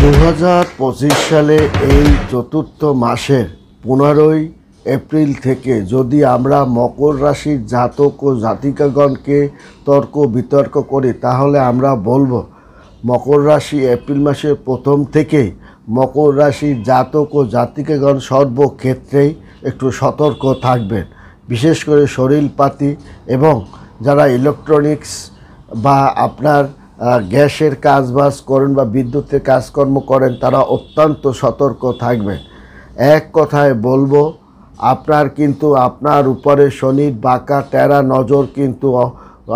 2025 সালে এই চতুর্থ মাসের 15ই এপ্রিল থেকে যদি আমরা মকর রাশির জাতক ও জাতিকাগণকে তর্ক বিতর্ক করি, তাহলে আমরা বলবো মকর রাশি এপ্রিল মাসের প্রথম থেকেই মকর রাশির জাতক ও জাতিকাগণ সর্বক্ষেত্রেই একটু সতর্ক থাকবেন। বিশেষ করে শরীরপাতি এবং যারা ইলেকট্রনিক্স বা আপনার গ্যাসের কাজবাজ করেন বা বিদ্যুতের কাজকর্ম করেন, তারা অত্যন্ত সতর্ক থাকবেন। এক কথায় বলবো, আপনার উপরে শনির বাঁকা টেরা নজর কিন্তু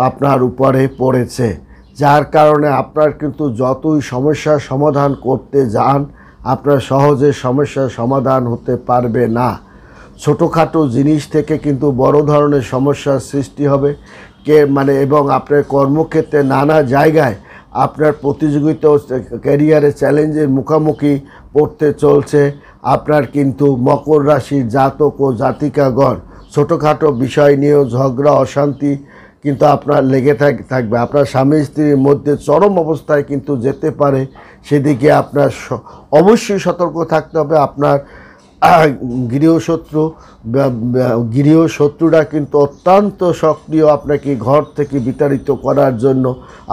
আপনার উপরে পড়েছে, যার কারণে আপনার কিন্তু যতই সমস্যার সমাধান করতে যান, আপনার সহজে সমস্যার সমাধান হতে পারবে না। ছোটোখাটো জিনিস থেকে কিন্তু বড় ধরনের সমস্যার সৃষ্টি হবে এবং আপনার কর্মক্ষেত্রে নানা জায়গায় আপনার প্রতিযোগিতা ক্যারিয়ারে চ্যালেঞ্জের মুখোমুখি পড়তে চলছে। আপনার কিন্তু মকর রাশির জাতক ও জাতিকাগণ ছোটোখাটো বিষয় নিয়েও ঝগড়া অশান্তি কিন্তু আপনার লেগে থাকবে। আপনার স্বামী স্ত্রীর মধ্যে চরম অবস্থায় কিন্তু যেতে পারে, সেদিকে আপনার অবশ্যই সতর্ক থাকতে হবে। আপনার গৃহশত্রুরা কিন্তু অত্যন্ত সক্রিয়, আপনাকে ঘর থেকে বিতাড়িত করার জন্য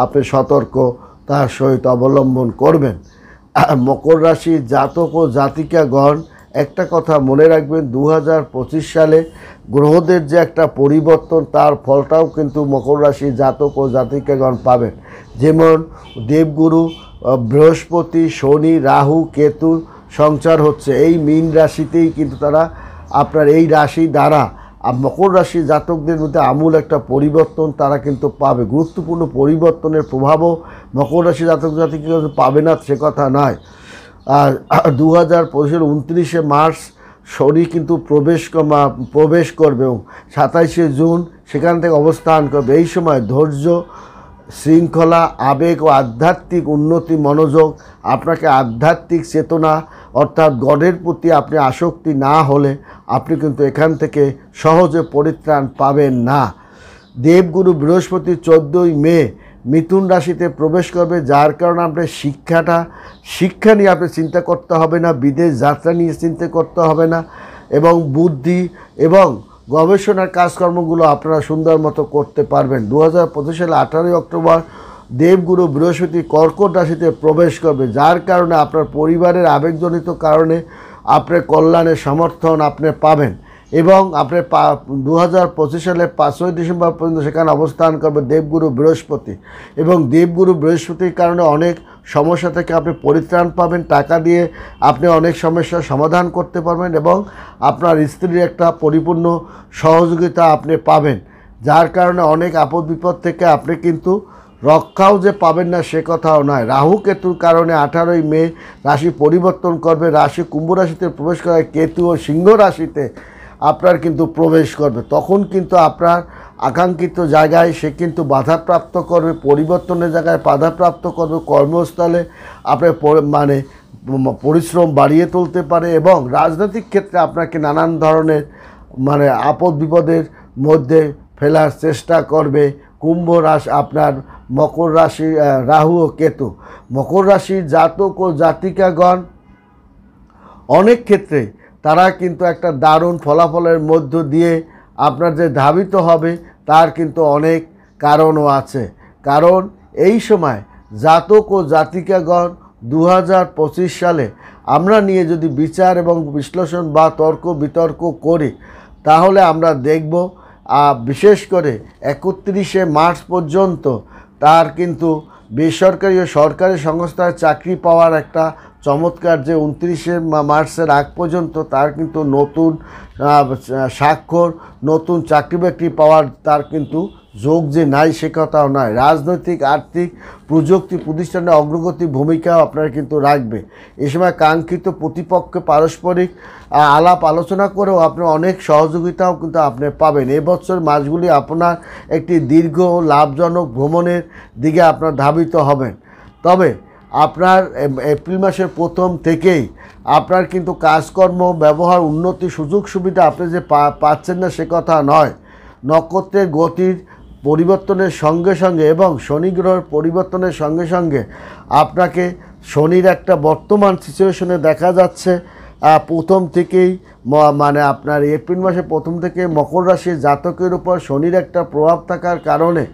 আপনি সতর্কতার সহিত অবলম্বন করবেন। মকর রাশির জাতক ও জাতিকাগণ একটা কথা মনে রাখবেন, 2025 সালে গ্রহদের যে একটা পরিবর্তন, তার ফলটাও কিন্তু মকর রাশির জাতক ও জাতিকাগণ পাবেন। যেমন দেবগুরু বৃহস্পতি, শনি, রাহু, কেতুর সঞ্চার হচ্ছে এই মীন রাশিতেই, কিন্তু তারা আপনার এই রাশি দ্বারা মকর রাশির জাতকদের মধ্যে আমূল একটা পরিবর্তন তারা কিন্তু পাবে। গুরুত্বপূর্ণ পরিবর্তনের প্রভাবও মকর রাশি জাতক জাতিকা পাবে না সে কথা নয়। আর 2025 29শে মার্চ শনি কিন্তু প্রবেশ করবে এবং 27শে জুন সেখান থেকে অবস্থান করবে। এই সময় ধৈর্য, শৃঙ্খলা, আবেগ ও আধ্যাত্মিক উন্নতি, মনোযোগ, আপনাকে আধ্যাত্মিক চেতনা অর্থাৎ গডের প্রতি আপনি আসক্তি না হলে আপনি কিন্তু এখান থেকে সহজে পরিত্রাণ পাবেন না। দেবগুরু বৃহস্পতি 14ই মে মিথুন রাশিতে প্রবেশ করবে, যার কারণে আপনার শিক্ষা নিয়ে আপনি চিন্তা করতে হবে না, বিদেশ যাত্রা নিয়ে চিন্তা করতে হবে না, এবং বুদ্ধি এবং গবেষণার কাজকর্মগুলো আপনারা সুন্দর মতো করতে পারবেন। 2025 সালে 18ই অক্টোবর দেবগুরু বৃহস্পতি কর্কট রাশিতে প্রবেশ করবে, যার কারণে আপনার পরিবারের আবেগজনিত কারণে আপনার কল্যাণের সমর্থন আপনি পাবেন। এবং আপনার 2025 সালে 5ই ডিসেম্বর পর্যন্ত সেখানে অবস্থান করবে দেবগুরু বৃহস্পতি, এবং দেবগুরু বৃহস্পতির কারণে অনেক সমস্যা থেকে আপনি পরিত্রাণ পাবেন। টাকা দিয়ে আপনি অনেক সমস্যার সমাধান করতে পারবেন এবং আপনার স্ত্রীর একটা পরিপূর্ণ সহযোগিতা আপনি পাবেন, যার কারণে অনেক আপদ বিপদ থেকে আপনি কিন্তু রক্ষাও যে পাবেন না সে কথাও নয়। রাহু কেতুর কারণে 18ই মে রাশি পরিবর্তন করবে, রাশি কুম্ভ রাশিতে প্রবেশ করে কেতু ও সিংহ রাশিতে আপনার কিন্তু প্রবেশ করবে। তখন কিন্তু আপনার আকাঙ্ক্ষিত জায়গায় সে কিন্তু বাধাপ্রাপ্ত করবে, পরিবর্তনের জায়গায় বাধাপ্রাপ্ত করবে, কর্মস্থলে আপনার পরিশ্রম বাড়িয়ে তুলতে পারে এবং রাজনৈতিক ক্ষেত্রে আপনাকে নানান ধরনের আপদ বিপদের মধ্যে ফেলার চেষ্টা করবে। কুম্ভ রাশি আপনার মকর রাশি রাহু ও কেতু। মকর রাশির জাতক ও জাতিকাগণ অনেক ক্ষেত্রে তারা কিন্তু একটা দারুণ ফলাফলের মধ্য দিয়ে আপনার যে ধাবিত হবে তার কিন্তু অনেক কারণও আছে। কারণ এই সময় জাতক ও জাতিকাগণ 2025 সালে আমরা নিয়ে যদি বিচার এবং বিশ্লেষণ বা তর্ক বিতর্ক করি, তাহলে আমরা দেখব বিশেষ করে 31শে মার্চ পর্যন্ত তার কিন্তু বেসরকারি ও সরকারি সংস্থায় চাকরি পাওয়ার একটা চমৎকার, যে 29শে মার্চের আগ পর্যন্ত তার কিন্তু নতুন স্বাক্ষর, নতুন চাকরি বাকরি পাওয়ার তার কিন্তু যোগ যে নাই সে কথাও নয়। রাজনৈতিক, আর্থিক, প্রযুক্তি প্রতিষ্ঠানে অগ্রগতি ভূমিকাও আপনার কিন্তু রাখবে। এ সময় কাঙ্ক্ষিত প্রতিপক্ষে পারস্পরিক আলাপ আলোচনা করেও আপনি অনেক সহযোগিতাও কিন্তু আপনি পাবেন। এবছর মাসগুলি আপনার একটি দীর্ঘ ও লাভজনক ভ্রমণের দিকে আপনার ধাবিত হবেন। তবে আপনার এপ্রিল মাসের প্রথম থেকেই আপনার কিন্তু কাজকর্ম, ব্যবহার, উন্নতি, সুযোগ সুবিধা আপনি যে পাচ্ছেন না সে কথা নয়। নক্ষত্রের গতির পরিবর্তনের সঙ্গে সঙ্গে এবং শনি গ্রহের পরিবর্তনের সঙ্গে সঙ্গে আপনাকে শনির একটা বর্তমান সিচুয়েশনে দেখা যাচ্ছে প্রথম থেকেই মানে আপনার এপ্রিল মাসে প্রথম থেকে মকর রাশির জাতকের উপর শনির একটা প্রভাব থাকার কারণে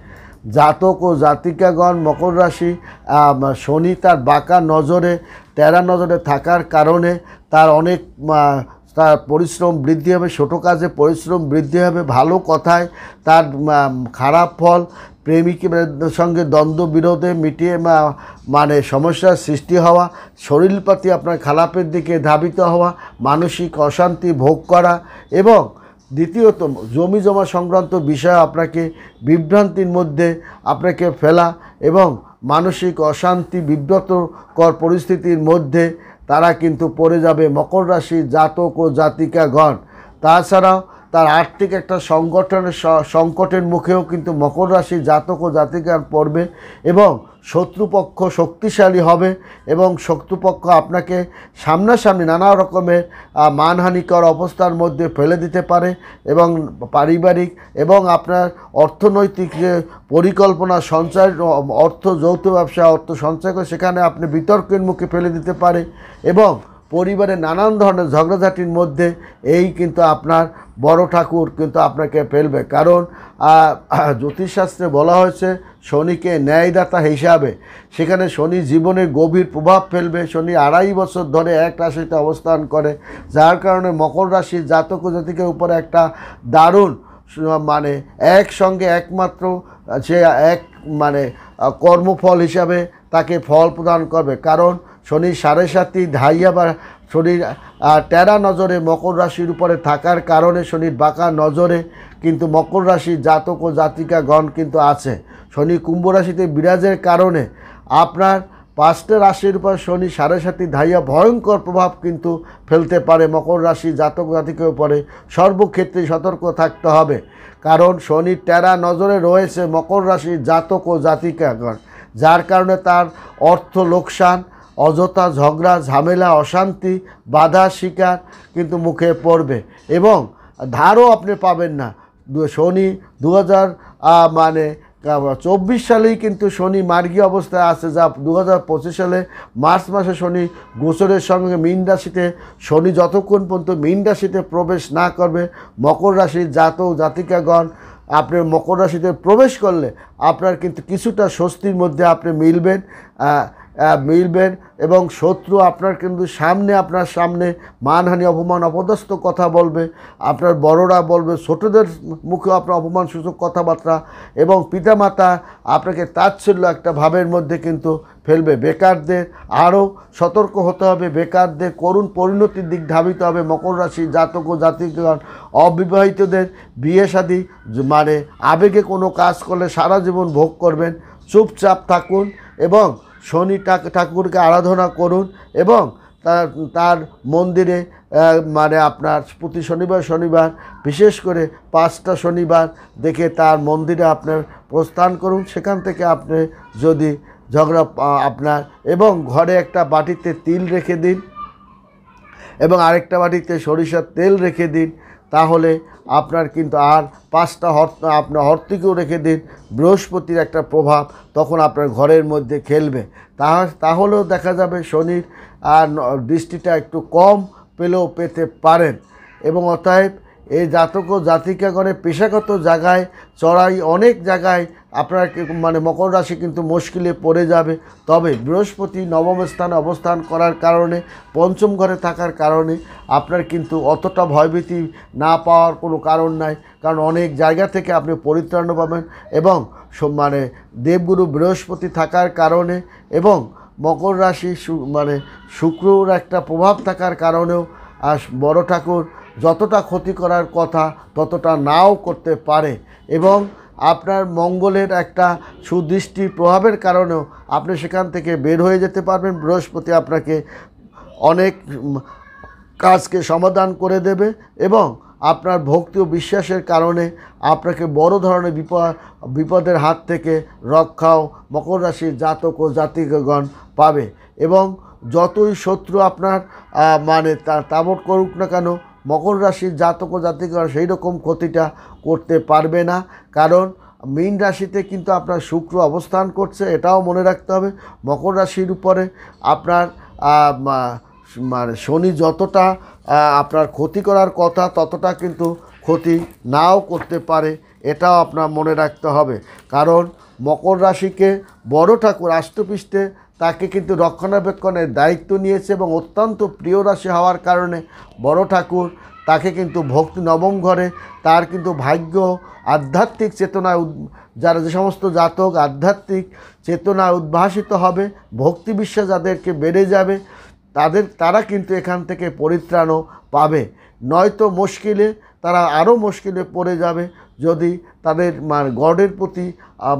জাতক ও জাতিকাগণ মকর রাশি শনি তার বাঁকা নজরে তেরা নজরে থাকার কারণে তার অনেক তার পরিশ্রম বৃদ্ধি হবে, ছোটো কাজে পরিশ্রম বৃদ্ধি হবে, ভালো কথায় তার খারাপ ফল, প্রেমিকের সঙ্গে দ্বন্দ্ব বিরোধে মিটিয়ে মানে সমস্যার সৃষ্টি হওয়া, শরীরপাতি আপনার খারাপের দিকে ধাবিত হওয়া, মানসিক অশান্তি ভোগ করা এবং দ্বিতীয়ত জমি জমা সংক্রান্ত বিষয় আপনাকে বিভ্রান্তির মধ্যে আপনাকে ফেলা এবং মানসিক অশান্তি বিব্রতকর পরিস্থিতির মধ্যে তারা কিন্তু পড়ে যাবে মকর রাশির জাতক ও জাতিকাগণ। তাছাড়াও তার আর্থিক একটা সংকটের মুখেও কিন্তু মকর রাশির জাতক ও জাতিকা পড়বে এবং শত্রুপক্ষ শক্তিশালী হবে এবং শত্রুপক্ষ আপনাকে সামনাসামনি নানা রকমের মানহানিকর অবস্থার মধ্যে ফেলে দিতে পারে এবং পারিবারিক এবং আপনার অর্থনৈতিক যে পরিকল্পনা সঞ্চয় অর্থ যৌথ ব্যবসা অর্থ সঞ্চয় করে সেখানে আপনি বিতর্কের মুখে ফেলে দিতে পারে এবং পরিবারে নানান ধরনের ঝগড়াঝাটির মধ্যে এই কিন্তু আপনার বড় ঠাকুর কিন্তু আপনাকে ফেলবে। কারণ জ্যোতিষশাস্ত্রে বলা হয়েছে শনিকে ন্যায়দাতা হিসাবে, সেখানে শনি জীবনে গভীর প্রভাব ফেলবে। শনি 2.5 বছর ধরে এক রাশিতে অবস্থান করে, যার কারণে মকর রাশির জাতক ও জাতিকের উপরে একটা দারুণ মানে একসঙ্গে একমাত্র সে এক মানে কর্মফল হিসাবে তাকে ফল প্রদান করবে। কারণ শনি 7.5 ধাইয়া বা শনির টেরা নজরে মকর রাশির উপরে থাকার কারণে শনির বাঁকা নজরে কিন্তু মকর রাশির জাতক ও জাতিকাগণ কিন্তু আছে। শনি কুম্ভ রাশিতে বিরাজের কারণে আপনার 5টা রাশির উপর শনি 7.5 ধাইয়া ভয়ঙ্কর প্রভাব কিন্তু ফেলতে পারে মকর রাশির জাতক জাতিকের উপরে। সর্বক্ষেত্রে সতর্ক থাকতে হবে, কারণ শনির টেরা নজরে রয়েছে মকর রাশির জাতক ও জাতিকাগণ, যার কারণে তার অর্থ লোকসান, অযথা ঝগড়া ঝামেলা অশান্তি বাধা শিকার কিন্তু মুখে পড়বে এবং ধারও আপনি পাবেন না। শনি 2024 সালেই কিন্তু শনি মার্গী অবস্থায় আছে, যা 2025 সালে মার্চ মাসে শনি গোচরের সঙ্গে মীন রাশিতে শনি যতক্ষণ পর্যন্ত মীন রাশিতে প্রবেশ না করবে মকর রাশির জাতক জাতিকাগণ আপনার মকর রাশিতে প্রবেশ করলে আপনার কিন্তু কিছুটা স্বস্তির মধ্যে আপনি মিলবেন এবং শত্রু আপনার কিন্তু আপনার সামনে মানহানি অপমান অপদস্থ কথা বলবে, আপনার বড়রা বলবে, ছোটদের মুখে আপনার অপমান সূচক কথাবার্তা এবং পিতামাতা আপনাকে তাচ্ছিল্য একটা ভাবের মধ্যে কিন্তু ফেলবে। বেকারদের আরও সতর্ক হতে হবে, বেকারদের করুণ পরিণতির দিক ধাবিত হবে মকর রাশি জাতক ও জাতিগণ। অবিবাহিতদের বিয়ে শাদী মানে আবেগে কোনো কাজ করলে সারা জীবন ভোগ করবেন। চুপচাপ থাকুন এবং শনি ঠাকুরকে আরাধনা করুন এবং তার মন্দিরে মানে আপনার প্রতি শনিবার বিশেষ করে 5টা শনিবার দেখে তার মন্দিরে আপনার প্রস্থান করুন। সেখান থেকে আপনি যদি ঝগড়া আপনার এবং ঘরে একটা বাটিতে তিল রেখে দিন এবং আরেকটা বাটিতে সরিষার তেল রেখে দিন, তাহলে আপনার কিন্তু আর 5টা আপনার হর্তিকেও রেখে দিন, বৃহস্পতির একটা প্রভাব তখন আপনার ঘরের মধ্যে খেলবে। তাহলেও দেখা যাবে শনির দৃষ্টিটা একটু কম পেলেও পেতে পারেন এবং অতএব এই জাতক ও জাতিকাগণের পেশাগত জায়গায় চড়াই অনেক জায়গায় আপনার মানে মকর রাশি কিন্তু মুশকিলে পড়ে যাবে। তবে বৃহস্পতি নবম স্থানে অবস্থান করার কারণে পঞ্চম ঘরে থাকার কারণে আপনার কিন্তু অতটা ভয়ভীতি না পাওয়ার কোনো কারণ নাই, কারণ অনেক জায়গা থেকে আপনি পরিত্রাণ পাবেন এবং মানে দেবগুরু বৃহস্পতি থাকার কারণে এবং মকর রাশি মানে শুক্রর একটা প্রভাব থাকার কারণেও আর বড় ঠাকুর যতটা ক্ষতি করার কথা ততটা নাও করতে পারে এবং আপনার মঙ্গলের একটা সুদৃষ্টির প্রভাবের কারণেও আপনি সেখান থেকে বের হয়ে যেতে পারবেন। বৃহস্পতি আপনাকে অনেক কাজকে সমাধান করে দেবে এবং আপনার ভক্তি ও বিশ্বাসের কারণে আপনাকে বড় ধরনের বিপদের হাত থেকে রক্ষাও মকর রাশির জাতক ও জাতিকগণ পাবে এবং যতই শত্রু আপনার মানে তাবট করুক না কেন মকর রাশির জাতক ও জাতিকগণ সেই রকম ক্ষতিটা করতে পারবে না, কারণ মীন রাশিতে কিন্তু আপনার শুক্র অবস্থান করছে, এটাও মনে রাখতে হবে। মকর রাশির উপরে আপনার মানে শনি যতটা আপনার ক্ষতি করার কথা ততটা কিন্তু ক্ষতি নাও করতে পারে, এটাও আপনার মনে রাখতে হবে। কারণ মকর রাশিকে বড় ঠাকুর রাষ্ট্রপৃষ্ঠে তাকে কিন্তু রক্ষণাবেক্ষণের দায়িত্ব নিয়েছে এবং অত্যন্ত প্রিয় রাশি হওয়ার কারণে বড় ঠাকুর তাকে কিন্তু ভক্তি নবম ঘরে তার কিন্তু ভাগ্য আধ্যাত্মিক চেতনায় যারা যে সমস্ত জাতক আধ্যাত্মিক চেতনায় উদ্ভাসিত হবে, ভক্তি বিশ্বাস যাদেরকে বেড়ে যাবে তারা কিন্তু এখান থেকে পরিত্রাণও পাবে। নয়তো মুশকিলে তারা আরও মুশকিলে পড়ে যাবে যদি তাদের মানে গডের প্রতি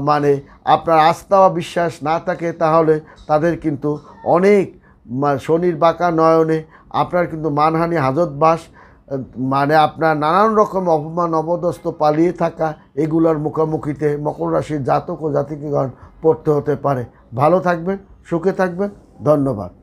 মানে আপনার আস্থা বা বিশ্বাস না থাকে, তাহলে তাদের কিন্তু অনেক শনির বাঁকা নয়নে আপনার কিন্তু মানহানি হাজতবাস মানে আপনার নানান রকম অপমান অপদস্থ পালিয়ে থাকা এগুলোর মুখোমুখিতে মকর রাশির জাতক ও জাতিকগণ পড়তে হতে পারে। ভালো থাকবেন, সুখে থাকবেন, ধন্যবাদ।